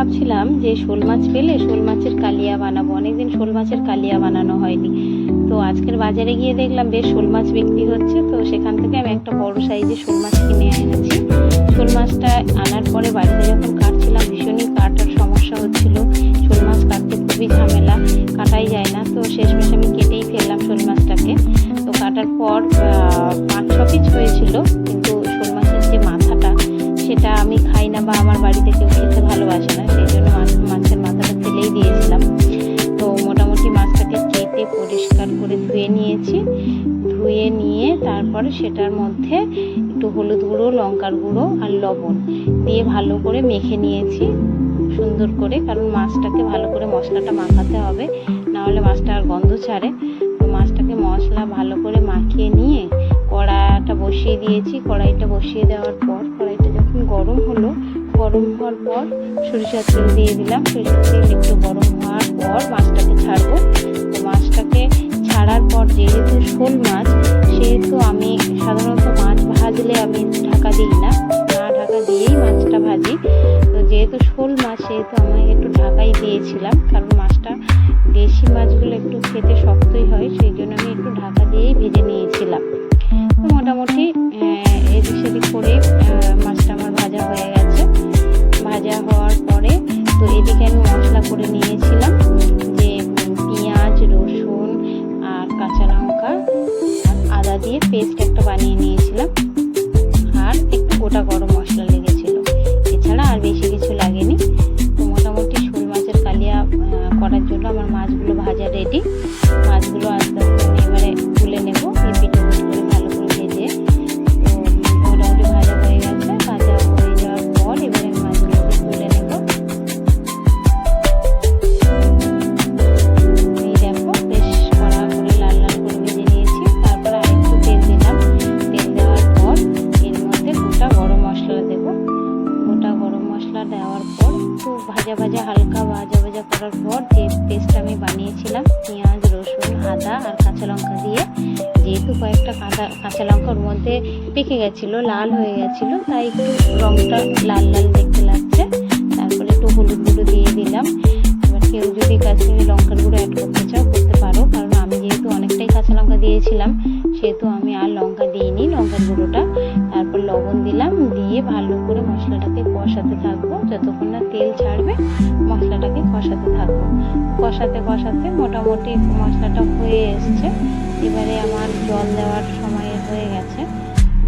ভাবছিলাম যে শোল মাছ পেলে শোল মাছের কালিয়া বানাবো। অনেকদিন শোল মাছের কালিয়া বানানো হয়নি। তো আজকের বাজারে গিয়ে দেখলাম বেশ শোল মাছ বিক্রি হচ্ছে। তো সেখান থেকে আমি একটা বড় সাইজের শোল মাছ কিনে এনেছি। শোল মাছটা আনার পরে বাড়িতে যখন কাটছিলাম ভীষণই কাটার সমস্যা হচ্ছিল। শোল মাছ কাটতে খুবই ঝামেলা, কাটাই যায় না। তো শেষমেশ আমি কেটেই ফেললাম শোল মাছটাকে। তো কাটার পর 5-6 পিস হয়েছিল, কিন্তু শোল মাছের যে মাথাটা সেটা আমি খাই না বা আমার বাড়িতে কেউ খেতে ভালোবাসে না, সেই জন্য মাছের মাথাটা ফেলেই দিয়েছিলাম। তো মোটামুটি মাছটাকে কেটে পরিষ্কার করে ধুয়ে নিয়েছি। ধুয়ে নিয়ে তারপরে সেটার মধ্যে একটু হলুদ গুঁড়ো, লঙ্কার গুঁড়ো আর লবণ দিয়ে ভালো করে মেখে নিয়েছি সুন্দর করে, কারণ মাছটাকে ভালো করে মশলাটা মাখাতে হবে, নাহলে মাছটা আর গন্ধ ছাড়ে। তো মাছটাকে মশলা ভালো করে মাখিয়ে নিয়ে কড়াইটা বসিয়ে দিয়েছি। কড়াইটা বসিয়ে দেওয়ার পর কড়াইটা যখন গরম হলো, গরম হওয়ার পর সরিষার তেল দিয়ে দিলাম। সরিষার তেল একটু গরম হওয়ার পর মাছটাকে ছাড়বো। তো মাছটাকে ছাড়ার পর, যেহেতু শোল মাছ সেহেতু আমি সাধারণত মাছ ভাজলে আমি ঢাকা দিই না, ঢাকা দিয়েই মাছটা ভাজি। তো যেহেতু শোল মাছ সেহেতু আমি একটু ঢাকাই দিয়েছিলাম, কারণ মাছটা দেশি মাছগুলো একটু খেতে শক্তই হয়, সেই জন্য আমি একটু ঢাকা দিয়েই ভেজে নিয়েছিলাম। তো মোটামুটি এদিক সেদিক করে মাছটা আমার ভাজা হয়ে গেছে। ভাজা হওয়ার পরে তো এদিকে আমি মশলা করে নিয়েছিলাম, যে পেঁয়াজ, রসুন আর কাঁচা লঙ্কা আর আদা দিয়ে পেস্ট একটা বানিয়ে নিয়েছিলাম, আর একটু গোটা গরম মশলা লেগেছিল। এছাড়া আর বেশি কিছু লাগেনি। তো মোটামুটি শোল মাছের কালিয়া করার জন্য আমার মাছগুলো ভাজা রেডি। মাছগুলো আস্তে আস্তে আমি এবারে তুলে নেব, এপিট ওপিট করে ভালো করে ভেজে। তো মোটামুটি ভাজা হয়ে গেছে। ভাজা হয়ে যাওয়ার পর এবারে আমি মাছগুলোকে তুলে নেব। এই দেখো, বেশ কড়া করে লাল লাল করে ভেজে নিয়েছি। তারপর আরেকটু তেল দিলাম। তেল দেওয়ার পর এর মধ্যে গোটা গরম মশলা দেব। গোটা গরম মশলা দেওয়ার পর একটু হালকা ভাজা করার পর যে পেস্ট আমি বানিয়েছিলাম পেঁয়াজ, রসুন, আদা আর কাঁচা লঙ্কা দিয়ে, যেহেতু কয়েকটা কাঁচা লঙ্কার মধ্যে পেকে গেছিলো, লাল হয়ে গেছিলো, তাই একটু রঙটা লাল লাল দেখতে লাগছে। তারপরে একটু হলুদ গুঁড়ো দিয়ে দিলাম। এবার কেউ যদি কাশ্মীরি লঙ্কার গুঁড়ো অ্যাড করতে চাও করতে পারো, কারণ আমি যেহেতু অনেকটাই কাঁচা লঙ্কা দিয়েছিলাম সেহেতু আমি আর লঙ্কা দিইনি, লঙ্কার গুঁড়োটা। তারপর লবণ দিলাম, দিয়ে ভালো করে মশলাটাকে কষাতে থাকবো। যতক্ষণ না তেল ছাড়বে মশলাটাকে কষাতে থাকবো। কষাতে কষাতে মোটামুটি মশলাটা হয়ে এসছে। এবারে আমার জল দেওয়ার সময় হয়ে গেছে।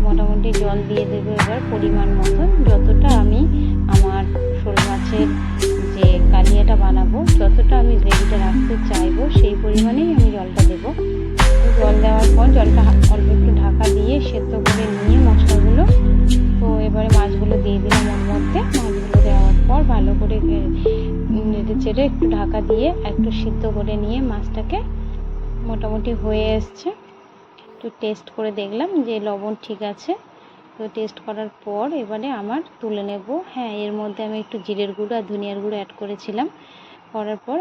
মোটামুটি জল দিয়ে দেবো এবার পরিমাণ মতন, যতটা আমি আমার শোল মাছের যে কালিয়াটা বানাবো, যতটা আমি গ্রেভিটা রাখতে চাইবো সেই পরিমাণেই আমি জলটা দেবো। জল দেওয়ার পর জলটা অল্প একটু ঢাকা দিয়ে সেদ্ধ করে নিয়ে মশলাগুলো, তো এবারে মাছগুলো দিয়ে দিলাম ওর মধ্যে। মাছগুলো দেওয়ার পর ভালো করে নেড়ে চেড়ে একটু ঢাকা দিয়ে একটু সিদ্ধ করে নিয়ে মাছটাকে মোটামুটি হয়ে এসছে। একটু টেস্ট করে দেখলাম যে লবণ ঠিক আছে। তো টেস্ট করার পর এবারে আমার তুলে নেব। হ্যাঁ, এর মধ্যে আমি একটু জিরের গুঁড়ো আর ধনিয়ার গুঁড়ো অ্যাড করেছিলাম। করার পর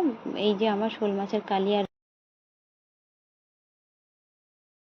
এই যে আমার শোল মাছের কালিয়া